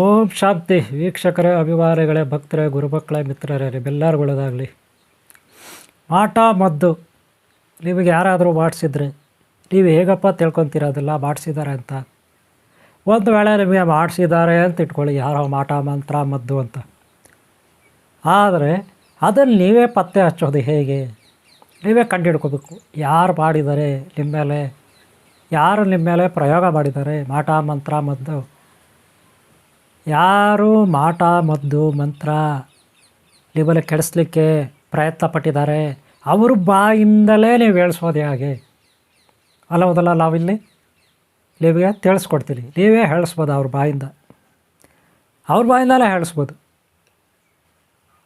ಓಂ ಶಾಂತಿ ವೀಕ್ಷಕರೇ, ಅಭಿಮಾನಿಗಳೇ, ಭಕ್ತರೇ, ಗುರುಮಕ್ಕಳೇ, ಮಿತ್ರರೇ, ನಿಮ್ಮೆಲ್ಲರಿಗೊಳ್ಳದಾಗಲಿ. ಮಾಟ ಮದ್ದು ನಿಮಗೆ ಯಾರಾದರೂ ಮಾಡಿಸಿದ್ರೆ ನೀವು ಹೇಗಪ್ಪ ತಿಳ್ಕೊತೀರೋದಿಲ್ಲ ಮಾಡಿಸಿದ್ದಾರೆ ಅಂತ. ಒಂದು ವೇಳೆ ನಿಮಗೆ ಮಾಡಿಸಿದ್ದಾರೆ ಅಂತ ಇಟ್ಕೊಳ್ಳಿ, ಯಾರೋ ಮಾಟ ಮಂತ್ರ ಮದ್ದು ಅಂತ. ಆದರೆ ಅದನ್ನು ನೀವೇ ಪತ್ತೆ ಹಚ್ಚೋದು ಹೇಗೆ? ನೀವೇ ಕಂಡುಹಿಡ್ಕೋಬೇಕು. ಯಾರು ಮಾಡಿದ್ದಾರೆ ನಿಮ್ಮ ಮೇಲೆ, ಯಾರು ನಿಮ್ಮ ಮೇಲೆ ಪ್ರಯೋಗ ಮಾಡಿದ್ದಾರೆ ಮಾಟ ಮಂತ್ರ ಮದ್ದು, ಯಾರು ಮಾಟ ಮದ್ದು ಮಂತ್ರ ನಿಮ್ಮಲ್ಲಿ ಕೆಡಿಸ್ಲಿಕ್ಕೆ ಪ್ರಯತ್ನ ಪಟ್ಟಿದ್ದಾರೆ ಅವ್ರ ಬಾಯಿಂದಲೇ ನೀವು ಹೇಳಿಸೋದು ಹೇಗೆ? ಅಲ್ಲೋದಲ್ಲ, ನಾವಿಲ್ಲಿ ನಿಮಗೆ ತಿಳಿಸ್ಕೊಡ್ತೀವಿ. ನೀವೇ ಹೇಳಿಸ್ಬೋದು ಅವ್ರ ಬಾಯಿಂದಲೇ ಹೇಳಿಸ್ಬೋದು.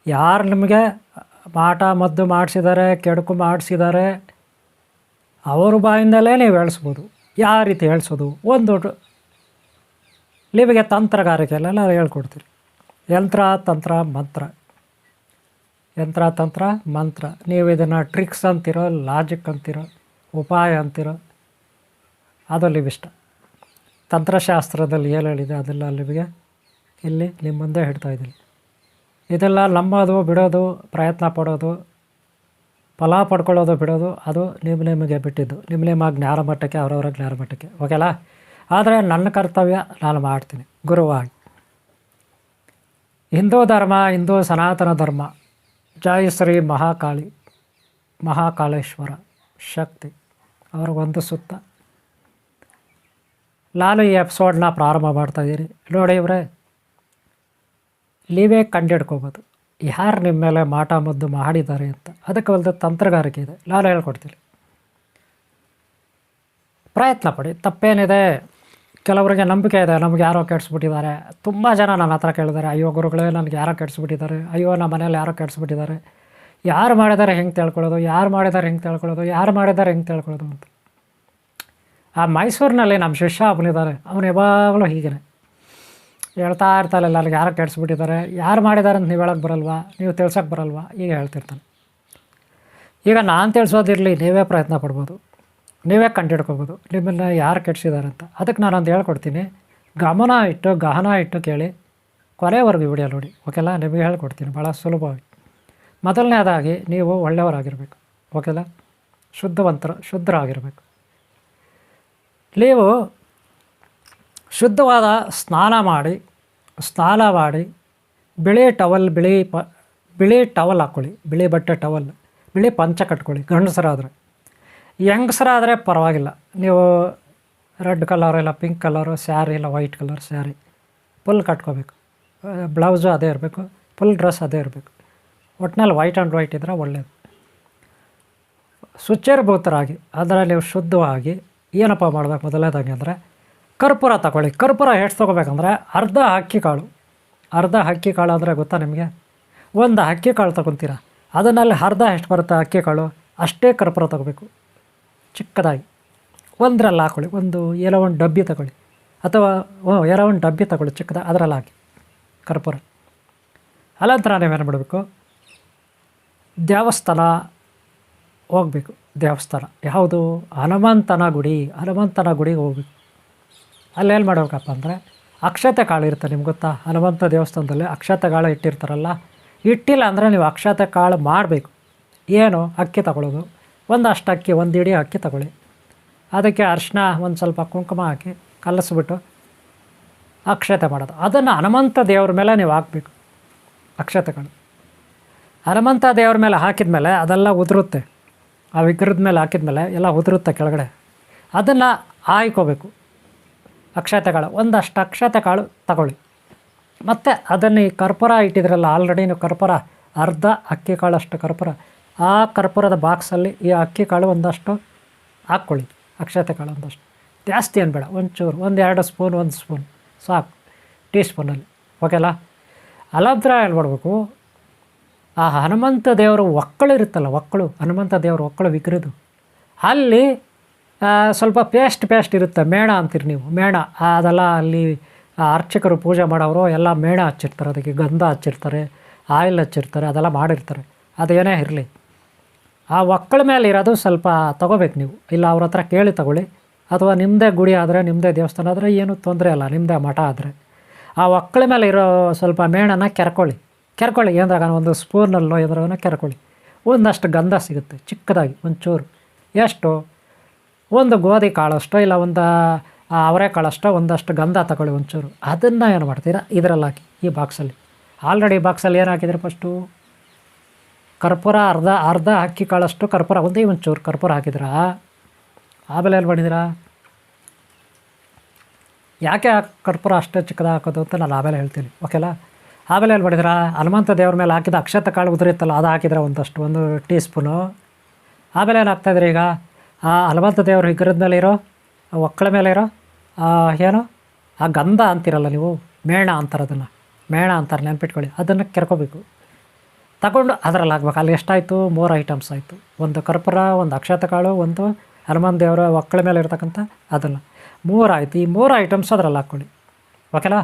ಯಾರು ನಿಮಗೆ ಮಾಟ ಮದ್ದು ಮಾಡಿಸಿದ್ದಾರೆ, ಕೆಡುಕು ಮಾಡಿಸಿದ್ದಾರೆ, ಅವ್ರ ಬಾಯಿಂದಲೇ ನೀವು ಹೇಳಿಸ್ಬೋದು. ಯಾವ ರೀತಿ ಹೇಳಿಸೋದು? ಒಂದು ನಿಮಗೆ ತಂತ್ರಗಾರಿಕೆಯಲ್ಲೆಲ್ಲ ಹೇಳ್ಕೊಡ್ತೀರಿ. ಯಂತ್ರ ತಂತ್ರ ಮಂತ್ರ, ಯಂತ್ರ ತಂತ್ರ ಮಂತ್ರ. ನೀವು ಇದನ್ನು ಟ್ರಿಕ್ಸ್ ಅಂತೀರೋ, ಲಾಜಿಕ್ ಅಂತೀರೋ, ಉಪಾಯ ಅಂತೀರೋ, ಅದು ನಿಮ್ಮಿಷ್ಟ. ತಂತ್ರಶಾಸ್ತ್ರದಲ್ಲಿ ಏನು ಹೇಳಿದೆ ಅದೆಲ್ಲ ನಿಮಗೆ ಇಲ್ಲಿ ನಿಮ್ಮ ಮುಂದೆ ಹೇಳ್ತಾಯಿದ್ದೀನಿ. ಇದೆಲ್ಲ ನಂಬೋದು ಬಿಡೋದು, ಪ್ರಯತ್ನ ಪಡೋದು, ಫಲ ಪಡ್ಕೊಳ್ಳೋದು ಬಿಡೋದು, ಅದು ನಿಮಗೆ ಬಿಟ್ಟಿದ್ದು. ನಿಮ್ಮ ಜ್ಞಾನ ಮಟ್ಟಕ್ಕೆ, ಅವರವರ ಜ್ಞಾನ ಮಟ್ಟಕ್ಕೆ, ಓಕೆಲಾ? ಆದರೆ ನನ್ನ ಕರ್ತವ್ಯ ನಾನು ಮಾಡ್ತೀನಿ ಗುರುವಾಗಿ. ಹಿಂದೂ ಧರ್ಮ, ಹಿಂದೂ ಸನಾತನ ಧರ್ಮ, ಜೈ ಶ್ರೀ ಮಹಾಕಾಳಿ, ಮಹಾಕಾಳೇಶ್ವರ ಶಕ್ತಿ ಅವ್ರಿಗೊಂದು ಸುತ್ತ ನಾನು ಈ ಎಪಿಸೋಡನ್ನ ಪ್ರಾರಂಭ ಮಾಡ್ತಾಯಿದ್ದೀನಿ. ನೋಡಿ ಇವರೇ, ನೀವೇ ಕಂಡುಹಿಡ್ಕೋಬೋದು ಯಾರು ನಿಮ್ಮ ಮೇಲೆ ಮಾಟ ಮದ್ದು ಮಾಡಿದ್ದಾರೆ ಅಂತ. ಅದಕ್ಕೆ ಒಂದು ತಂತ್ರಗಾರಿಕೆ ಇದೆ, ನಾನು ಹೇಳ್ಕೊಡ್ತೀನಿ. ಪ್ರಯತ್ನ ಪಡಿ, ತಪ್ಪೇನಿದೆ. ಕೆಲವರಿಗೆ ನಂಬಿಕೆ ಇದೆ, ನಮ್ಗೆ ಯಾರೋ ಕೆಡಿಸ್ಬಿಟ್ಟಿದ್ದಾರೆ. ತುಂಬ ಜನ ನನ್ನ ಹತ್ರ ಕೇಳಿದ್ದಾರೆ, ಅಯ್ಯೋ ಗುರುಗಳೇ ನನಗೆ ಯಾರೋ ಕೆಡಿಸ್ಬಿಟ್ಟಿದ್ದಾರೆ, ಅಯ್ಯೋ ನಮ್ಮ ಮನೇಲಿ ಯಾರೋ ಕೆಡಿಸ್ಬಿಟ್ಟಿದ್ದಾರೆ, ಯಾರು ಮಾಡಿದ್ದಾರೆ ಹೆಂಗೆ ತಿಳ್ಕೊಳ್ಳೋದು, ಯಾರು ಮಾಡಿದ್ದಾರೆ ಹೆಂಗೆ ತಿಳ್ಕೊಳ್ಳೋದು, ಯಾರು ಮಾಡಿದ್ದಾರೆ ಹೆಂಗೆ ತಿಳ್ಕೊಳ್ಳೋದು ಅಂತ. ಆ ಮೈಸೂರಿನಲ್ಲಿ ನಮ್ಮ ಶಿಷ್ಯ ಒಬ್ಬನಿದ್ದಾರೆ, ಅವನು ಯಾವಾಗಲೂ ಹೀಗೆ ಹೇಳ್ತಾ ಇರ್ತಾನೆ, ನನಗೆ ಯಾರೋ ಕೆಡಿಸ್ಬಿಟ್ಟಿದ್ದಾರೆ, ಯಾರು ಮಾಡಿದ್ದಾರೆ ಅಂತ ನೀವು ಹೇಳೋಕ್ಕೆ ಬರಲ್ವಾ, ನೀವು ತಿಳ್ಸೋಕ್ಕೆ ಬರಲ್ವಾ, ಈಗ ಹೇಳ್ತಿರ್ತಾನೆ. ಈಗ ನಾನು ತಿಳಿಸೋದಿರಲಿ, ನೀವೇ ಪ್ರಯತ್ನ ಪಡ್ಬೋದು, ನೀವೇ ಕಂಡುಹಿಡ್ಕೋಬೋದು ನಿಮ್ಮನ್ನು ಯಾರು ಕೆಡಿಸಿದ್ದಾರೆ ಅಂತ. ಅದಕ್ಕೆ ನಾನೊಂದು ಹೇಳ್ಕೊಡ್ತೀನಿ, ಗಹನ ಇಟ್ಟು ಕೇಳಿ, ಕೊನೆವರೆಗೂ ವಿಡಿಯೋ ನೋಡಿ, ಓಕೆಲಾ? ನಿಮಗೆ ಹೇಳ್ಕೊಡ್ತೀನಿ ಭಾಳ ಸುಲಭವಾಗಿ. ಮೊದಲನೇದಾಗಿ ನೀವು ಒಳ್ಳೆಯವರಾಗಿರಬೇಕು, ಓಕೆಲಾ? ಶುದ್ಧರಾಗಿರಬೇಕು. ನೀವು ಶುದ್ಧವಾದ ಸ್ನಾನ ಮಾಡಿ ಬಿಳಿ ಟವಲ್ ಹಾಕ್ಕೊಳ್ಳಿ, ಬಿಳಿ ಬಟ್ಟೆ ಟವಲ್, ಬಿಳಿ ಪಂಚ ಕಟ್ಕೊಳ್ಳಿ. ಗಂಡಸರಾದರೆ, ಯಂಗ್ಸರಾದರೆ ಪರವಾಗಿಲ್ಲ, ನೀವು ರೆಡ್ ಕಲರ್ ಇಲ್ಲ ಪಿಂಕ್ ಕಲರು ಸ್ಯಾರಿ ಇಲ್ಲ ವೈಟ್ ಕಲರ್ ಸ್ಯಾರಿ ಫುಲ್ ಕಟ್ಕೋಬೇಕು. ಬ್ಲೌಸು ಅದೇ ಇರಬೇಕು, ಫುಲ್ ಡ್ರೆಸ್ ಅದೇ ಇರಬೇಕು. ಒಟ್ಟಿನಲ್ಲಿ ವೈಟ್ ಆ್ಯಂಡ್ ವೈಟ್ ಇದ್ದರೆ ಒಳ್ಳೆಯದು. ಶುಚಿರ್ಭೂತರಾಗಿ, ಅಂದರೆ ನೀವು ಶುದ್ಧವಾಗಿ ಏನಪ್ಪ ಮಾಡಬೇಕು? ಮೊದಲನೇದಾಗಿ ಅಂದರೆ ಕರ್ಪೂರ ತಗೊಳ್ಳಿ. ಕರ್ಪೂರ ಎಷ್ಟು ತೊಗೋಬೇಕಂದ್ರೆ ಅರ್ಧ ಅಕ್ಕಿ ಕಾಳು ಅಂದರೆ ಗೊತ್ತಾ ನಿಮಗೆ? ಒಂದು ಅಕ್ಕಿ ಕಾಳು ತೊಗೊತೀರ, ಅದನ್ನಲ್ಲಿ ಅರ್ಧ ಎಷ್ಟು ಬರುತ್ತೆ ಅಕ್ಕಿ ಕಾಳು, ಅಷ್ಟೇ ಕರ್ಪೂರ ತೊಗೋಬೇಕು. ಚಿಕ್ಕದಾಗಿ ಒಂದರಲ್ಲಿ ಹಾಕ್ಕೊಳ್ಳಿ, ಒಂದು ಡಬ್ಬಿ ತಗೊಳ್ಳಿ, ಅಥವಾ ಒಂದು ಡಬ್ಬಿ ತಗೊಳ್ಳಿ ಚಿಕ್ಕದಾಗಿ, ಅದರಲ್ಲಿ ಹಾಕಿ ಕರ್ಪೂರ. ಅಲ್ಲಂತರ ನೀವೇನು ಮಾಡಬೇಕು? ದೇವಸ್ಥಾನ ಹೋಗಬೇಕು. ದೇವಸ್ಥಾನ ಯಾವುದು? ಹನುಮಂತನ ಗುಡಿಗೆ ಹೋಗ್ಬೇಕು. ಅಲ್ಲೇನು ಮಾಡಬೇಕಪ್ಪ ಅಂದರೆ ಅಕ್ಷತೆ ಕಾಳು ಇರುತ್ತೆ, ನಿಮ್ಗೆ ಗೊತ್ತಾ? ಹನುಮಂತ ದೇವಸ್ಥಾನದಲ್ಲಿ ಅಕ್ಷತೆ ಕಾಳು ಇಟ್ಟಿರ್ತಾರಲ್ಲ, ಇಟ್ಟಿಲ್ಲ ಅಂದರೆ ನೀವು ಅಕ್ಷತೆ ಕಾಳು ಮಾಡಬೇಕು. ಏನು? ಅಕ್ಕಿ ತಗೊಳ್ಳೋದು, ಒಂದಷ್ಟು ಅಕ್ಕಿ, ಒಂದು ಇಡೀ ಅಕ್ಕಿ ತಗೊಳ್ಳಿ, ಅದಕ್ಕೆ ಅರಿಶಿನ ಒಂದು ಸ್ವಲ್ಪ ಕುಂಕುಮ ಹಾಕಿ ಕಲಸಿಬಿಟ್ಟು ಅಕ್ಷತೆ ಮಾಡೋದು. ಅದನ್ನು ಹನುಮಂತ ದೇವ್ರ ಮೇಲೆ ನೀವು ಹಾಕಬೇಕು. ಅಕ್ಷತೆಗಳು ಹನುಮಂತ ದೇವ್ರ ಮೇಲೆ ಹಾಕಿದ ಮೇಲೆ ಅದೆಲ್ಲ ಉದುರುತ್ತೆ, ಆ ವಿಗ್ರಹದ ಮೇಲೆ ಹಾಕಿದ ಎಲ್ಲ ಉದುರುತ್ತೆ ಕೆಳಗಡೆ. ಅದನ್ನು ಆಯ್ಕೋಬೇಕು. ಅಕ್ಷತೆಗಳು ಒಂದಷ್ಟು ಅಕ್ಷತೆಕಾಳು ತಗೊಳ್ಳಿ. ಮತ್ತು ಅದನ್ನು ಈ ಕರ್ಪೂರ ಇಟ್ಟಿದ್ರಲ್ಲ, ಆಲ್ರೆಡಿ ನೀವು ಕರ್ಪೂರ ಅರ್ಧ ಅಕ್ಕಿ ಕಾಳಷ್ಟು ಕರ್ಪೂರ, ಆ ಕರ್ಪೂರದ ಬಾಕ್ಸಲ್ಲಿ ಈ ಅಕ್ಕಿ ಕಾಳು ಒಂದಷ್ಟು ಹಾಕ್ಕೊಳ್ಳಿ. ಅಕ್ಷತೆ ಕಾಳು ಒಂದಷ್ಟು, ಜಾಸ್ತಿ ಏನು ಬೇಡ, ಒಂಚೂರು, 1-2 ಸ್ಪೂನ್, 1 ಸ್ಪೂನ್ ಸಾಕು, ಟೀ ಸ್ಪೂನಲ್ಲಿ, ಓಕೆಲಾ? ಅಲ್ಲಂತರ ಹೇಳ್ಬಿಡ್ಬೇಕು, ಆ ಹನುಮಂತ ದೇವರು ಒಕ್ಕಳು ಇರುತ್ತಲ್ಲ, ಹನುಮಂತ ದೇವರು ಒಕ್ಕಳು ವಿಗ್ರಹದ್ದು, ಅಲ್ಲಿ ಸ್ವಲ್ಪ ಪೇಸ್ಟ್ ಇರುತ್ತೆ, ಮೇಣ ಅಂತೀರಿ ನೀವು, ಮೇಣ. ಅದೆಲ್ಲ ಅಲ್ಲಿ ಅರ್ಚಕರು ಪೂಜೆ ಮಾಡೋರು ಎಲ್ಲ ಮೇಣ ಹಚ್ಚಿರ್ತಾರೆ, ಅದಕ್ಕೆ ಗಂಧ ಹಚ್ಚಿರ್ತಾರೆ, ಆಯಿಲ್ ಹಚ್ಚಿರ್ತಾರೆ, ಅದೆಲ್ಲ ಮಾಡಿರ್ತಾರೆ. ಅದೇನೇ ಇರಲಿ, ಆ ಒಕ್ಕಳ ಮೇಲೆ ಇರೋದು ಸ್ವಲ್ಪ ತೊಗೋಬೇಕು ನೀವು. ಇಲ್ಲ ಅವ್ರ ಹತ್ರ ಕೇಳಿ ತಗೊಳ್ಳಿ, ಅಥವಾ ನಿಮ್ಮದೇ ಗುಡಿ ಆದರೆ, ನಿಮ್ಮದೇ ದೇವಸ್ಥಾನ ಆದರೆ ಏನೂ ತೊಂದರೆ ಇಲ್ಲ, ನಿಮ್ಮದೇ ಮಠ ಆದರೆ ಆ ಒಕ್ಕಳ ಮೇಲೆ ಇರೋ ಸ್ವಲ್ಪ ಮೇಣನ ಕೆರ್ಕೊಳ್ಳಿ ಏನಾಗ ಒಂದು ಸ್ಪೂನಲ್ಲೋ ಏನಾರ ಕೆರ್ಕೊಳ್ಳಿ. ಒಂದಷ್ಟು ಗಂಧ ಸಿಗುತ್ತೆ ಚಿಕ್ಕದಾಗಿ ಒಂಚೂರು, ಎಷ್ಟು, ಒಂದು ಗೋಧಿ ಕಾಳಷ್ಟೋ ಇಲ್ಲ ಒಂದು ಅವರೆಕಾಳಷ್ಟೋ ಒಂದಷ್ಟು ಗಂಧ ತಗೊಳ್ಳಿ ಒಂಚೂರು. ಅದನ್ನು ಏನು ಮಾಡ್ತೀರಾ ಇದರಲ್ಲಿ ಹಾಕಿ, ಈ ಬಾಕ್ಸಲ್ಲಿ. ಆಲ್ರೆಡಿ ಈ ಬಾಕ್ಸಲ್ಲಿ ಏನು ಹಾಕಿದರೆ ಫಸ್ಟು ಕರ್ಪೂರ ಅರ್ಧ ಅಕ್ಕಿ ಕಾಳಷ್ಟು ಕರ್ಪೂರ, ಒಂದೇ ಒಂಚೂರು ಕರ್ಪೂರ ಹಾಕಿದ್ರಾ. ಆಮೇಲೆ ಏನು ಮಾಡಿದಿರಾ, ಯಾಕೆ ಕರ್ಪೂರ ಅಷ್ಟೇ ಚಿಕ್ಕದಾಗಿ ಹಾಕೋದು ಅಂತ ನಾನು ಆಮೇಲೆ ಹೇಳ್ತೀನಿ, ಓಕೆಲಾ. ಆಮೇಲೆ ಏನು ಮಾಡಿದಿರಾ, ಹನುಮಂತ ದೇವ್ರ ಮೇಲೆ ಹಾಕಿದ ಅಕ್ಷತೆ ಕಾಳು ಉದುರಿತ್ತಲ್ಲ ಅದು ಹಾಕಿದ್ರೆ ಒಂದಷ್ಟು, 1 ಟೀ ಸ್ಪೂನು. ಆಮೇಲೆ ಏನು ಹಾಕ್ತಾಯಿದ್ರಿ ಈಗ, ಆ ಹನುಮಂತ ದೇವ್ರ ವಿಗ್ರಹದ ಮೇಲೆ ಇರೋ ಒಕ್ಕಳ ಮೇಲೆ ಇರೋ ಏನು ಆ ಗಂಧ ಅಂತಿರಲ್ಲ ನೀವು, ಮೇಣ ಅಂತಾರೆ, ಅದನ್ನು ಮೇಣ ಅಂತಾರೆ, ನೆನ್ಪಿಟ್ಕೊಳ್ಳಿ. ಅದನ್ನು ಕೆರ್ಕೋಬೇಕು, ತಗೊಂಡು ಅದರಲ್ಲಿ ಹಾಕ್ಬೇಕು. ಅಲ್ಲಿ ಎಷ್ಟಾಯಿತು, 3 ಐಟಮ್ಸ್ ಆಯಿತು. ಒಂದು ಕರ್ಪೂರ, ಒಂದು ಅಕ್ಷತೆ ಕಾಳು, ಒಂದು ಹನುಮಂತ ದೇವರ ಒಕ್ಕಳ ಮೇಲೆ ಇರ್ತಕ್ಕಂಥ ಅದನ್ನು 3 ಆಯಿತು. ಈ 3 ಐಟಮ್ಸ್ ಅದರಲ್ಲಿ ಹಾಕ್ಕೊಳ್ಳಿ, ಓಕೆನಾ.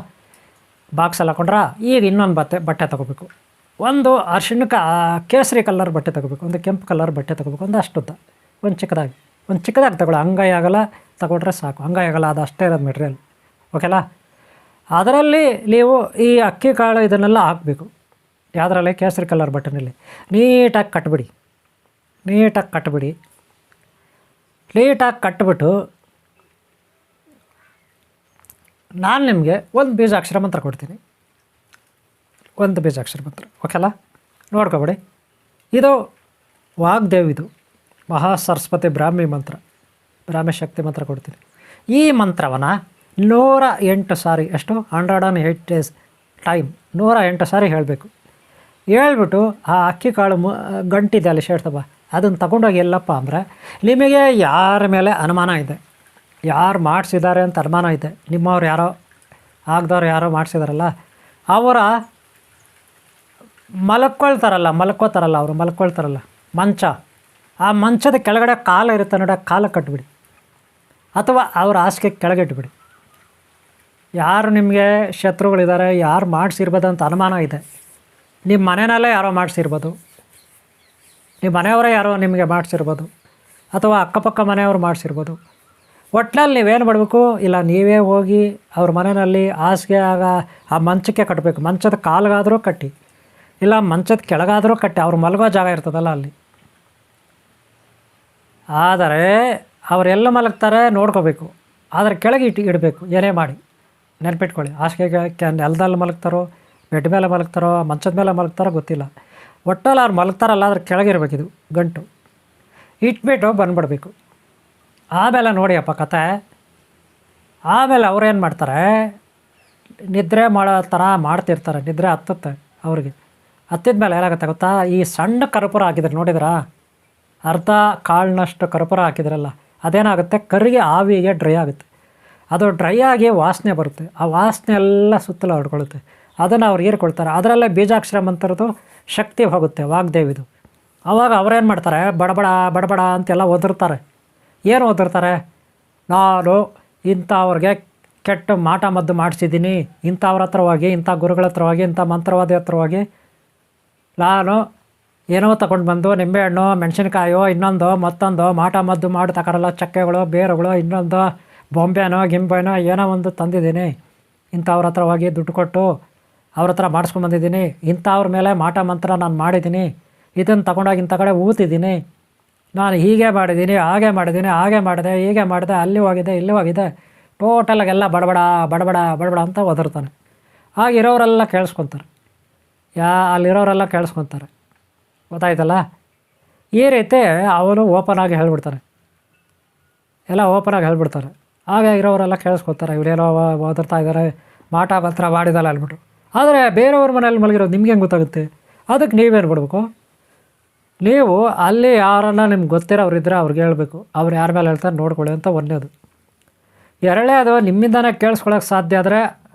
ಬಾಕ್ಸಲ್ಲಿ ಹಾಕೊಂಡ್ರಾ. ಈಗ ಇನ್ನೊಂದು ಬಟ್ಟೆ ತೊಗೋಬೇಕು. ಒಂದು ಅರಿಶಿಣಕ್ಕೆ ಕೇಸರಿ ಕಲರ್ ಬಟ್ಟೆ ತೊಗೋಬೇಕು, ಒಂದು ಕೆಂಪು ಕಲರ್ ಬಟ್ಟೆ ತೊಗೋಬೇಕು, ಒಂದು ಅಷ್ಟುದ್ದ, ಒಂದು ಚಿಕ್ಕದಾಗಿ ತಗೊಳ್ಳಿ. ಅಂಗೈ ಆಗಲ್ಲ ತಗೊಂಡ್ರೆ ಸಾಕು, ಅಂಗೈ ಆಗಲ್ಲ, ಅದು ಅಷ್ಟೇ ಇರೋದು ಮೆಟೀರಿಯಲ್, ಓಕೆಲಾ. ಅದರಲ್ಲಿ ನೀವು ಈ ಅಕ್ಕಿ ಕಾಳು ಇದನ್ನೆಲ್ಲ ಹಾಕಬೇಕು. ಯಾವುದರಲ್ಲಿ, ಕೇಸರಿ ಕಲರ್ ಬಟ್ಟೆನಲ್ಲಿ ನೀಟಾಗಿ ಕಟ್ಬಿಟ್ಟು ನಾನು ನಿಮಗೆ ಒಂದು ಬೀಜಾಕ್ಷರ ಮಂತ್ರ ಕೊಡ್ತೀನಿ, ಒಂದು ಬೀಜಾಕ್ಷರ ಮಂತ್ರ, ಓಕೆಲಾ. ನೋಡ್ಕೊಬೇಡಿ, ಇದು ವಾಗ್ದೇವಿದು ಮಹಾ ಸರಸ್ವತಿ ಬ್ರಾಹ್ಮಿ ಮಂತ್ರ, ಬ್ರಾಹ್ಮಿ ಶಕ್ತಿ ಮಂತ್ರ ಕೊಡ್ತೀನಿ. ಈ ಮಂತ್ರವನ್ನು 108 ಸಾರಿ, ಎಷ್ಟು 108 ಡೇಸ್ ಟೈಮ್ 108 ಸಾರಿ ಹೇಳಬೇಕು. ಹೇಳ್ಬಿಟ್ಟು ಆ ಅಕ್ಕಿ ಕಾಳು ಗಂಟಿದೆ ಅಲ್ಲಿ ಶೇಡ್ತಪ್ಪ, ಅದನ್ನು ತಗೊಂಡೋಗಿ ಎಲ್ಲಪ್ಪ ಅಂದರೆ, ನಿಮಗೆ ಯಾರ ಮೇಲೆ ಅನುಮಾನ ಇದೆ, ಯಾರು ಮಾಡಿಸಿದ್ದಾರೆ ಅಂತ ಅನುಮಾನ ಇದೆ, ನಿಮ್ಮವ್ರು ಯಾರೋ ಆಗದವ್ರು ಯಾರೋ ಮಾಡಿಸಿದಾರಲ್ಲ, ಅವರ ಮಲ್ಕೊಳ್ತಾರಲ್ಲ ಮಂಚ, ಆ ಮಂಚದ ಕೆಳಗಡೆ ಕಾಲು ಇರುತ್ತೆ ನೋಡಿ, ಕಾಲು ಕಟ್ಟಿಬಿಡಿ, ಅಥವಾ ಅವ್ರ ಹಾಸಿಗೆ ಕೆಳಗೆ ಇಟ್ಬಿಡಿ. ಯಾರು ನಿಮಗೆ ಶತ್ರುಗಳಿದ್ದಾರೆ, ಯಾರು ಮಾಡಿಸಿರ್ಬೋದು ಅಂತ ಅನುಮಾನ ಇದೆ, ನಿಮ್ಮ ಮನೆಯಲ್ಲೇ ಯಾರೋ ಮಾಡಿಸಿರ್ಬೋದು, ನಿಮ್ಮ ಮನೆಯವರೇ ಯಾರೋ ನಿಮಗೆ ಮಾಡಿಸಿರ್ಬೋದು, ಅಥವಾ ಅಕ್ಕಪಕ್ಕ ಮನೆಯವರು ಮಾಡಿಸಿರ್ಬೋದು. ಒಟ್ಟಿನಲ್ಲಿ ನೀವೇನು ಮಾಡಬೇಕು, ಇಲ್ಲ ನೀವೇ ಹೋಗಿ ಅವ್ರ ಮನೆಯಲ್ಲಿ ಹಾಸಿಗೆ ಆಗ ಆ ಮಂಚಕ್ಕೆ ಕಟ್ಟಬೇಕು. ಮಂಚದ ಕಾಲಿಗಾದರೂ ಕಟ್ಟಿ, ಇಲ್ಲ ಮಂಚದ ಕೆಳಗಾದರೂ ಕಟ್ಟಿ, ಅವ್ರು ಮಲಗೋ ಜಾಗ ಇರ್ತದಲ್ಲ ಅಲ್ಲಿ. ಆದರೆ ಅವರೆಲ್ಲ ಮಲಗ್ತಾರೆ ನೋಡ್ಕೋಬೇಕು, ಆದರೆ ಕೆಳಗೆ ಇಡಬೇಕು, ಏನೇ ಮಾಡಿ ನೆನ್ಪಿಟ್ಕೊಳ್ಳಿ. ಹಾಸಿಗೆಗೆ ನೆಲದಲ್ಲಿ ಮಲಗ್ತಾರೋ, ಬೆಡ್ ಮೇಲೆ ಮಲಗ್ತಾರೋ, ಮಂಚದ ಮೇಲೆ ಮಲಗ್ತಾರೋ ಗೊತ್ತಿಲ್ಲ, ಒಟ್ಟಲ್ಲಿ ಅವ್ರು ಮಲಗ್ತಾರಲ್ಲ ಅದ್ರ ಕೆಳಗಿರ್ಬೇಕಿದು ಗಂಟು, ಇಟ್ಬಿಟ್ಟು ಬಂದುಬಿಡ್ಬೇಕು. ಆಮೇಲೆ ನೋಡಿಯಪ್ಪ ಕತೆ, ಆಮೇಲೆ ಅವ್ರೇನು ಮಾಡ್ತಾರೆ, ನಿದ್ರೆ ಮಾಡೋ ಥರ ಮಾಡ್ತಿರ್ತಾರೆ, ನಿದ್ರೆ ಹತ್ತುತ್ತೆ ಅವ್ರಿಗೆ. ಹತ್ತಿದ ಮೇಲೆ ಏನಾಗುತ್ತೆ ಗೊತ್ತಾ, ಈ ಸಣ್ಣ ಕರ್ಪೂರ ಹಾಕಿದ್ರೆ ನೋಡಿದ್ರಾ, ಅರ್ಧ ಕಾಳಿನಷ್ಟು ಕರ್ಪೂರ ಹಾಕಿದ್ರಲ್ಲ, ಅದೇನಾಗುತ್ತೆ, ಕರಿಗೆ ಆವಿಗೆ ಡ್ರೈ ಆಗುತ್ತೆ. ಅದು ಡ್ರೈ ಆಗಿ ವಾಸನೆ ಬರುತ್ತೆ, ಆ ವಾಸನೆ ಎಲ್ಲ ಸುತ್ತಲೂ ಹೊಡ್ಕೊಳ್ಳುತ್ತೆ. ಅದನ್ನು ಅವ್ರು ಹೀರ್ಕೊಳ್ತಾರೆ. ಅದರಲ್ಲೇ ಬೀಜಾಕ್ಷರ ಮಂತ್ರದ್ದು ಶಕ್ತಿ ಹೋಗುತ್ತೆ ವಾಗ್ದೇವಿದು. ಆವಾಗ ಅವ್ರೇನು ಮಾಡ್ತಾರೆ, ಬಡಬಡ ಅಂತೆಲ್ಲ ಒದರ್ತಾರೆ. ಏನು ಒದರ್ತಾರೆ, ನಾನು ಇಂಥವ್ರಿಗೆ ಕೆಟ್ಟ ಮಾಟ ಮದ್ದು ಮಾಡಿಸಿದ್ದೀನಿ, ಇಂಥವ್ರ ಹತ್ರ ಹೋಗಿ, ಇಂಥ ಗುರುಗಳ ಹತ್ರ ಹೋಗಿ, ಇಂಥ ಮಂತ್ರವಾದಿ ಹತ್ರ ಹೋಗಿ ನಾನು ಏನೋ ತಗೊಂಡು ಬಂದು ನಿಂಬೆಹಣ್ಣು, ಮೆಣಸಿನ್ಕಾಯೋ, ಇನ್ನೊಂದು ಮತ್ತೊಂದು ಮಾಟ ಮದ್ದು ಮಾಡಿ ತಗೊಳಲ್ಲ, ಚಕ್ಕೆಗಳು, ಬೇರುಗಳು, ಇನ್ನೊಂದು ಬೊಂಬೆನೋ ಗಿಂಬೆನೋ ಏನೋ ಒಂದು ತಂದಿದ್ದೀನಿ, ಇಂಥವ್ರ ಹತ್ರ ಹೋಗಿ ದುಡ್ಡು ಕೊಟ್ಟು ಅವ್ರ ಹತ್ರ ಮಾಡಿಸ್ಕೊಂಬಂದಿದ್ದೀನಿ, ಇಂಥವ್ರ ಮೇಲೆ ಮಾಟ ಮಂತ್ರ ನಾನು ಮಾಡಿದ್ದೀನಿ, ಇದನ್ನು ತಗೊಂಡೋಗಿ ಇಂಥ ಕಡೆ ಊತಿದ್ದೀನಿ, ನಾನು ಹೀಗೆ ಮಾಡಿದ್ದೀನಿ, ಹಾಗೆ ಮಾಡಿದ್ದೀನಿ, ಹಾಗೆ ಮಾಡಿದೆ, ಹೀಗೆ ಮಾಡಿದೆ, ಅಲ್ಲಿ ಹೋಗಿದೆ, ಇಲ್ಲಿ ಹೋಗಿದೆ, ಟೋಟಲಾಗೆಲ್ಲ ಬಡಬಡ ಅಂತ ಒದರ್ತಾನೆ. ಆಗಿರೋರೆಲ್ಲ ಕೇಳಿಸ್ಕೊತಾರೆ, ಅಲ್ಲಿರೋರೆಲ್ಲ ಕೇಳಿಸ್ಕೊತಾರೆ, ಗೊತ್ತಾಯ್ತಲ್ಲ. ಈ ರೀತಿ ಅವನು ಓಪನಾಗಿ ಹೇಳ್ಬಿಡ್ತಾನೆ, ಎಲ್ಲ ಓಪನಾಗಿ ಹೇಳ್ಬಿಡ್ತಾರೆ. ಆಗ ಇರೋರೆಲ್ಲ ಕೇಳಿಸ್ಕೊತಾರೆ, ಇವರೇನೋ ಓದಿರ್ತಾ ಇದ್ದಾರೆ, ಮಾಟ ಮಂತ್ರ ಮಾಡಿದಲ್ಲ ಅಂದ್ಬಿಟ್ಟು. ಆದರೆ ಬೇರೆಯವ್ರ ಮನೇಲಿ ಮಲಗಿರೋದು ನಿಮ್ಗೆ ಹೆಂಗೆ ಗೊತ್ತಾಗುತ್ತೆ? ಅದಕ್ಕೆ ನೀವೇನು ಬಿಡಬೇಕು, ನೀವು ಅಲ್ಲಿ ಯಾರನ್ನ ನಿಮ್ಗೆ ಗೊತ್ತಿರೋರಿದ್ದರೆ ಅವ್ರಿಗೆ ಹೇಳಬೇಕು, ಅವ್ರು ಯಾರ ಮೇಲೆ ಹೇಳ್ತಾರೆ ನೋಡ್ಕೊಳ್ಳಿ ಅಂತ. ಒಂದನೇದು. ಎರಡನೇದು, ನಿಮ್ಮಿಂದನೇ ಕೇಳಿಸ್ಕೊಳ್ಳೋಕೆ ಸಾಧ್ಯ ಆದರೆ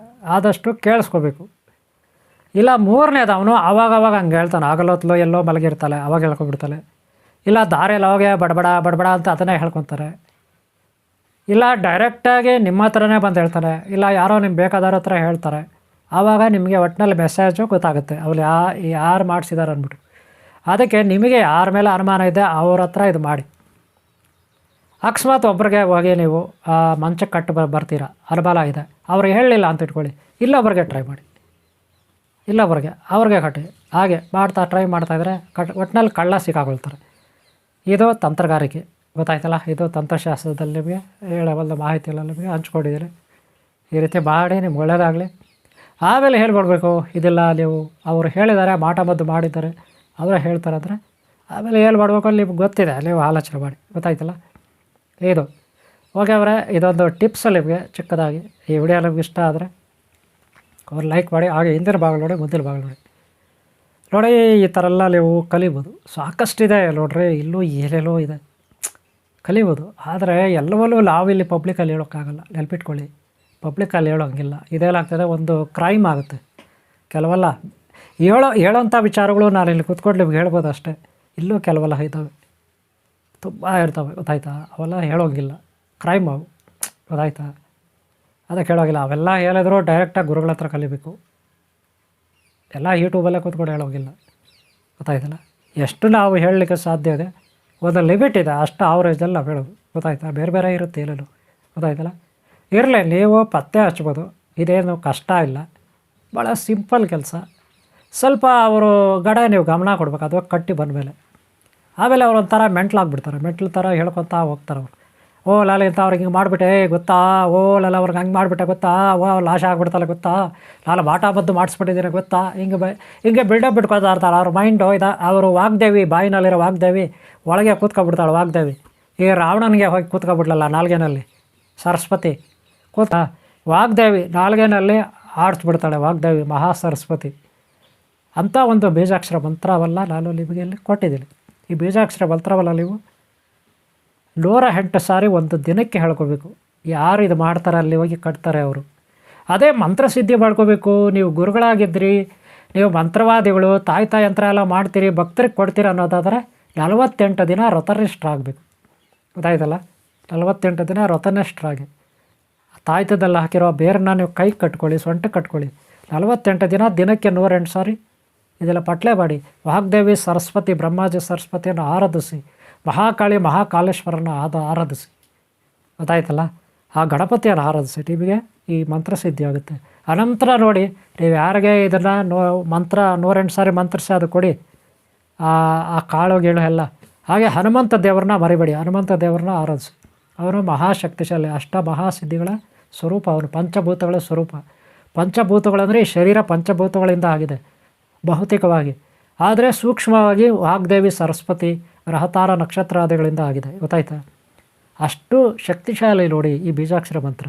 ಆದಷ್ಟು ಕೇಳಿಸ್ಕೋಬೇಕು. ಇಲ್ಲ ಮೂರನೇದು, ಅವನು ಅವಾಗವಾಗ ಹಂಗೆ ಹೇಳ್ತಾನೆ, ಆಗಲೊತ್ತಲೋ ಎಲ್ಲೋ ಮಲಗಿರ್ತಾಳೆ ಅವಾಗ ಹೇಳ್ಕೊಬಿಡ್ತಾಳೆ, ಇಲ್ಲ ದಾರಿಯಲ್ಲಿ ಅವಾಗೆ ಬಡಬಡ ಅಂತ ಅದನ್ನೇ ಹೇಳ್ಕೊತಾರೆ, ಇಲ್ಲ ಡೈರೆಕ್ಟಾಗಿ ನಿಮ್ಮ ಹತ್ರನೇ ಬಂದು ಹೇಳ್ತಾರೆ, ಇಲ್ಲ ಯಾರೋ ನಿಮ್ಗೆ ಬೇಕಾದವ್ರ ಹತ್ರ ಹೇಳ್ತಾರೆ. ಆವಾಗ ನಿಮಗೆ ಒಟ್ಟಿನಲ್ಲಿ ಮೆಸೇಜು ಗೊತ್ತಾಗುತ್ತೆ ಅವ್ರು ಯಾರು ಮಾಡಿಸಿದ್ದಾರೆ ಅಂದ್ಬಿಟ್ಟು. ಅದಕ್ಕೆ ನಿಮಗೆ ಯಾರ ಮೇಲೆ ಅನುಮಾನ ಇದೆ ಅವ್ರ ಹತ್ರ ಇದು ಮಾಡಿ. ಅಕಸ್ಮಾತ್ ಒಬ್ರಿಗೆ ಹೋಗಿ ನೀವು ಮಂಚಕ್ಕೆ ಕಟ್ಟು ಬರ್ತೀರಾ, ಅನುಬಲ ಇದೆ, ಅವ್ರಿಗೆ ಹೇಳಲಿಲ್ಲ ಅಂತ ಇಟ್ಕೊಳ್ಳಿ, ಇಲ್ಲೊಬ್ರಿಗೆ ಟ್ರೈ ಮಾಡಿ, ಇಲ್ಲೊಬ್ರಿಗೆ ಅವ್ರಿಗೆ ಕಟ್ಟಿ, ಹಾಗೆ ಮಾಡ್ತಾ ಟ್ರೈ ಮಾಡ್ತಾಯಿದ್ರೆ ಒಟ್ಟಿನಲ್ಲಿ ಕಳ್ಳ ಸಿಕ್ಕಾಕೊಳ್ತಾರೆ. ಇದು ತಂತ್ರಗಾರಿಕೆ, ಗೊತ್ತಾಯ್ತಲ್ಲ. ಇದು ತಂತ್ರಶಾಸ್ತ್ರದಲ್ಲಿ ನಿಮಗೆ ಹೇಳಬಲ್ಲ ಮಾಹಿತಿ ಎಲ್ಲ ನಿಮಗೆ ಹಂಚ್ಕೊಂಡಿದ್ದೀನಿ. ಈ ರೀತಿ ಮಾಡಿ ನಿಮ್ಗೆ ಒಳ್ಳೆಯದಾಗಲಿ. ಆಮೇಲೆ ಹೇಳ್ಕೊಡ್ಬೇಕು, ಇದೆಲ್ಲ ನೀವು ಅವರು ಹೇಳಿದ್ದಾರೆ, ಮಾಟ ಮದ್ದು ಮಾಡಿದ್ದಾರೆ, ಅವರೇ ಹೇಳ್ತಾರೆ ಅಂದರೆ ಆಮೇಲೆ ಏನು ಮಾಡಬೇಕು ಅಲ್ಲಿ ನಿಮ್ಗೆ ಗೊತ್ತಿದೆ, ನೀವು ಆಲೋಚನೆ ಮಾಡಿ, ಗೊತ್ತಾಯ್ತಲ್ಲ. ಇದು ಓಕೆ ಅವರೇ, ಇದೊಂದು ಟಿಪ್ಸ್ ನಿಮಗೆ ಚಿಕ್ಕದಾಗಿ. ಈ ವಿಡಿಯೋ ನಿಮ್ಗೆ ಇಷ್ಟ ಆದರೆ ಅವ್ರು ಲೈಕ್ ಮಾಡಿ, ಹಾಗೆ ಹಿಂದಿನ ಭಾಗ ನೋಡಿ, ಮುಂದಿನ ಭಾಗ ನೋಡಿ. ನೋಡಿ ಈ ಥರ ಎಲ್ಲ ನೀವು ಕಲಿಬೋದು, ಸಾಕಷ್ಟಿದೆ ನೋಡ್ರಿ, ಇಲ್ಲೂ ಏನೇನೋ ಇದೆ ಕಲಿಬೋದು. ಆದರೆ ಎಲ್ಲವಲ್ಲೂ ನಾವಿಲ್ಲಿ ಪಬ್ಲಿಕಲ್ಲಿ ಹೇಳೋಕ್ಕಾಗಲ್ಲ, ನೆನಪಿಟ್ಕೊಳ್ಳಿ. ಪಬ್ಲಿಕಲ್ಲಿ ಹೇಳೋಂಗಿಲ್ಲ, ಇದೇನಾಗ್ತದೆ, ಒಂದು ಕ್ರೈಮ್ ಆಗುತ್ತೆ. ಕೆಲವೆಲ್ಲ ಹೇಳೋಂಥ ವಿಚಾರಗಳು ನಾನು ಇಲ್ಲಿ ಕೂತ್ಕೊಂಡು ನಿಮ್ಗೆ ಹೇಳ್ಬೋದು ಅಷ್ಟೇ. ಇಲ್ಲೂ ಕೆಲವೆಲ್ಲ ಇದ್ದಾವೆ, ತುಂಬ ಇರ್ತವೆ, ಗೊತ್ತಾಯ್ತಾ. ಅವೆಲ್ಲ ಹೇಳೋಂಗಿಲ್ಲ, ಕ್ರೈಮ್ ಅವು, ಗೊತ್ತಾಯ್ತಾ. ಅದಕ್ಕೆ ಹೇಳೋಂಗಿಲ್ಲ. ಅವೆಲ್ಲ ಹೇಳಿದ್ರು ಡೈರೆಕ್ಟಾಗಿ ಗುರುಗಳ ಹತ್ರ ಕಲಿಬೇಕು. ಎಲ್ಲ ಯೂಟ್ಯೂಬಲ್ಲೇ ಕೂತ್ಕೊಂಡು ಹೇಳೋಂಗಿಲ್ಲ, ಗೊತ್ತಾಯ್ತಲ್ಲ. ಎಷ್ಟು ನಾವು ಹೇಳಲಿಕ್ಕೆ ಸಾಧ್ಯ ಇದೆ, ಒಂದು ಲಿಮಿಟ್ ಇದೆ, ಅಷ್ಟು ಆವ್ರೇಜಲ್ಲಿ ನಾವು ಹೇಳೋದು, ಗೊತ್ತಾಯ್ತಾ. ಬೇರೆ ಬೇರೆ ಇರುತ್ತೆ ಏನೇನು, ಗೊತ್ತಾಯ್ತಲ್ಲ. ಇರಲಿ, ನೀವು ಪತ್ತೆ ಹಚ್ಬೋದು, ಇದೇನು ಕಷ್ಟ ಇಲ್ಲ, ಭಾಳ ಸಿಂಪಲ್ ಕೆಲಸ. ಸ್ವಲ್ಪ ಅವರು ನೀವು ಗಮನ ಕೊಡ್ಬೇಕು, ಅದು ಕಟ್ಟಿ ಬಂದಮೇಲೆ. ಆಮೇಲೆ ಅವ್ರು ಒಂಥರ ಮೆಂಟ್ಲಾಗ್ಬಿಡ್ತಾರೆ, ಮೆಂಟ್ಲು ಥರ ಹೇಳ್ಕೊತಾ ಹೋಗ್ತಾರೆ ಅವರು. ಓ ಲಾಲ ಇಂಥ ಅವ್ರಿಗೆ ಹಿಂಗೆ ಮಾಡಿಬಿಟ್ಟೆ ಗೊತ್ತಾ, ಓ ಲಾಲ ಅವ್ರಿಗೆ ಹಂಗೆ ಮಾಡಿಬಿಟ್ಟೆ ಗೊತ್ತಾ, ಓ ಲಾಶ ಆಗ್ಬಿಡ್ತಲ್ಲ ಗೊತ್ತಾ, ಲಾಲ ಬಾಟ ಬದ್ದು ಮಾಡಿಸ್ಬಿಟ್ಟಿದ್ದೀನಿ ಗೊತ್ತಾ, ಹಿಂಗೆ ಬಿಲ್ಡಪ್ ಬಿಟ್ಕೊತಾ ಇರ್ತಾರೆ. ಅವ್ರ ಮೈಂಡು ಅವರು ವಾಗ್ದೇವಿ, ಬಾಯಿನಲ್ಲಿರೋ ವಾಗ್ದೇವಿ ಒಳಗೆ ಕೂತ್ಕೊಬಿಡ್ತಾಳೆ ವಾಗ್ದೇವಿ. ಈ ರಾವಣನಿಗೆ ಹೋಗಿ ಕೂತ್ಕೊಬಿಡ್ಲಲ್ಲ ನಾಲ್ಗೆನಲ್ಲಿ ಸರಸ್ವತಿ ವಾಗ್ದೇವಿ ನಾಲ್ಗೆನಲ್ಲಿ ಆಡಿಸ್ಬಿಡ್ತಾಳೆ ವಾಗ್ದೇವಿ, ಮಹಾ ಸರಸ್ವತಿ. ಅಂಥ ಒಂದು ಬೀಜಾಕ್ಷರ ಮಂತ್ರವಲ್ಲ ನಾನು ನಿಮಗೆ ಇಲ್ಲಿ ಕೊಟ್ಟಿದ್ದೀನಿ. ಈ ಬೀಜಾಕ್ಷರ ಮಂತ್ರವಲ್ಲ ನೀವು 108 ಸಾರಿ ಒಂದು ದಿನಕ್ಕೆ ಹೇಳ್ಕೋಬೇಕು. ಯಾರು ಇದು ಮಾಡ್ತಾರೆ ಅಲ್ಲಿ ಹೋಗಿ ಕಟ್ತಾರೆ ಅವರು. ಅದೇ ಮಂತ್ರಸಿದ್ಧಿ ಮಾಡ್ಕೋಬೇಕು. ನೀವು ಗುರುಗಳಾಗಿದ್ರಿ, ನೀವು ಮಂತ್ರವಾದಿಗಳು, ತಾಯ್ತಾ ಯಂತ್ರ ಎಲ್ಲ ಮಾಡ್ತೀರಿ, ಭಕ್ತರಿಗೆ ಕೊಡ್ತೀರಿ ಅನ್ನೋದಾದರೆ 48 ದಿನ ವ್ರತನಿಷ್ಠರಾಗಬೇಕು, ಗೊತ್ತಾಯ್ತಲ್ಲ. 48 ದಿನ ವ್ರತನಿಷ್ಠರಾಗಿ ತಾಯ್ತದಲ್ಲಿ ಹಾಕಿರೋ ಬೇರನ್ನ ನೀವು ಕೈ ಕಟ್ಕೊಳ್ಳಿ, ಸೊಂಟ ಕಟ್ಕೊಳ್ಳಿ. 48 ದಿನ ದಿನಕ್ಕೆ 108 ಸಾರಿ ಇದೆಲ್ಲ ಪಟ್ಲೆ ಮಾಡಿ ವಾಗ್ದೇವಿ ಸರಸ್ವತಿ ಬ್ರಹ್ಮಾಜಿ ಸರಸ್ವತಿಯನ್ನು ಆರಾಧಿಸಿ, ಮಹಾಕಾಳಿ ಮಹಾಕಾಲೇಶ್ವರನ ಆರಾಧಿಸಿ, ಗೊತ್ತಾಯ್ತಲ್ಲ. ಆ ಗಣಪತಿಯನ್ನು ಆರಾಧಿಸಿ, ನಿಮಗೆ ಈ ಮಂತ್ರ ಸಿದ್ಧಿ ಆಗುತ್ತೆ. ಅನಂತರ ನೋಡಿ, ನೀವು ಯಾರಿಗೆ ಇದನ್ನು ಮಂತ್ರ 108 ಸಾರಿ ಮಂತ್ರಿಸಿ ಅದು ಕೊಡಿ, ಆ ಕಾಳು ಗೀಳು ಎಲ್ಲ. ಹಾಗೆ ಹನುಮಂತ ದೇವ್ರನ್ನ ಮರಿಬೇಡಿ, ಹನುಮಂತ ದೇವ್ರನ್ನ ಆರಾಧಿಸಿ. ಅವನು ಮಹಾಶಕ್ತಿಶಾಲಿ, ಮಹಾಸಿದ್ಧಿಗಳ ಸ್ವರೂಪ, ಅವನು ಪಂಚಭೂತಗಳ ಸ್ವರೂಪ. ಪಂಚಭೂತಗಳಂದರೆ ಈ ಶರೀರ ಪಂಚಭೂತಗಳಿಂದ ಆಗಿದೆ ಭೌತಿಕವಾಗಿ, ಆದರೆ ಸೂಕ್ಷ್ಮವಾಗಿ ವಾಗ್ದೇವಿ ಸರಸ್ವತಿ ಗ್ರಹತಾರ ನಕ್ಷತ್ರಾದಿಗಳಿಂದ ಆಗಿದೆ, ಗೊತ್ತಾಯ್ತಾ. ಅಷ್ಟು ಶಕ್ತಿಶಾಲಿ ನೋಡಿ ಈ ಬೀಜಾಕ್ಷರ ಮಂತ್ರ.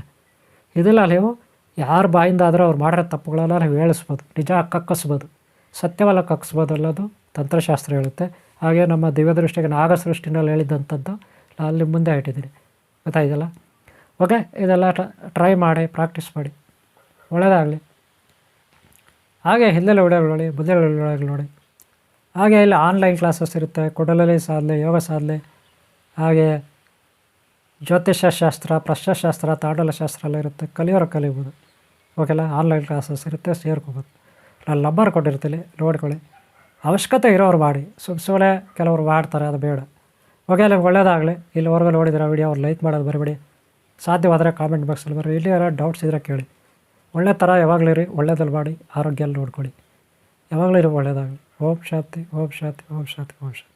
ಇದೆಲ್ಲ ನೀವು ಯಾರ ಬಾಯಿಂದ ಆದರೂ ಅವ್ರು ಮಾಡಿರೋ ತಪ್ಪುಗಳೆಲ್ಲ ನಾವು ಹೇಳಿಸ್ಬೋದು, ನಿಜ ಕಕ್ಕಿಸ್ಬೋದು, ಸತ್ಯವಲ್ಲ ಕಕ್ಕಿಸ್ಬೋದು ಅನ್ನೋದು ತಂತ್ರಶಾಸ್ತ್ರ ಹೇಳುತ್ತೆ. ಹಾಗೆ ನಮ್ಮ ದಿವ್ಯದೃಷ್ಟಿಗೆ ನಾಗಸೃಷ್ಟಿನಲ್ಲಿ ಹೇಳಿದಂಥದ್ದು ನಾನು ಅಲ್ಲಿ ಮುಂದೆ ಇಟ್ಟಿದ್ದೀನಿ, ಗೊತ್ತಾಯ್ತಲ್ಲ. ಓಕೆ, ಇದೆಲ್ಲ ಟ್ರೈ ಮಾಡಿ, ಪ್ರಾಕ್ಟೀಸ್ ಮಾಡಿ, ಒಳ್ಳೆಯದಾಗಲಿ. ಹಾಗೆ ಹಿಂದೆಲ್ಲ ವಿಡಿಯೋಗಳು ನೋಡಿ, ಮುಂದೆ ವಿಡಿಯೋಗಳು ನೋಡಿ. ಹಾಗೆ ಇಲ್ಲಿ ಆನ್ಲೈನ್ ಕ್ಲಾಸಸ್ ಇರುತ್ತೆ, ಕುಂಡಲಿನಿ ಸಾಧನೆ, ಯೋಗ ಸಾಧನೆ, ಹಾಗೆ ಜ್ಯೋತಿಷ್ಯ ಶಾಸ್ತ್ರ, ಪ್ರಶ್ನಶಾಸ್ತ್ರ, ತಾಂಡಲಶಾಸ್ತ್ರ ಎಲ್ಲ ಇರುತ್ತೆ, ಕಲಿಬೋದು. ಓಕೆಲ್ಲ, ಆನ್ಲೈನ್ ಕ್ಲಾಸಸ್ ಇರುತ್ತೆ, ಸೇರ್ಕೋಬೋದು. ನಾನು ನಂಬರ್ ಕೊಟ್ಟಿರ್ತೀನಿ, ನೋಡ್ಕೊಳ್ಳಿ. ಅವಶ್ಯಕತೆ ಇರೋರು ಮಾಡಿ, ಸುಮ್ಮನೆ ಕೆಲವರು ಮಾಡ್ತಾರೆ, ಅದು ಬೇಡ. ಓಕೆ, ನಿಮ್ಗೆ ಒಳ್ಳೆಯದಾಗಲಿ. ಇಲ್ಲಿವರೆಗೂ ನೋಡಿದ್ರೆ ವಿಡಿಯೋ ಅವ್ರು ಲೈಕ್ ಮಾಡೋದು ಬರಬೇಡಿ. ಸಾಧ್ಯವಾದರೆ ಕಾಮೆಂಟ್ ಬಾಕ್ಸಲ್ಲಿ ಬರ್ರಿ. ಇಲ್ಲಿ ಯಾರೋ ಡೌಟ್ಸ್ ಇದ್ದರೆ ಕೇಳಿ. ಒಳ್ಳೆ ಥರ ಯಾವಾಗಲೂ ಇರಿ, ಒಳ್ಳೆಯದಲ್ಲಿ ಮಾಡಿ, ಆರೋಗ್ಯ ನೋಡ್ಕೊಳ್ಳಿ. ಯಾವಾಗಲೂ ಇರೋ ಒಳ್ಳೆಯದಾಗಲಿ. ಓಂ ಶಾಂತಿ, ಓಂ ಶಾಂತಿ, ಓಂ ಶಾಂತಿ, ಓಂ ಶಾಂತಿ.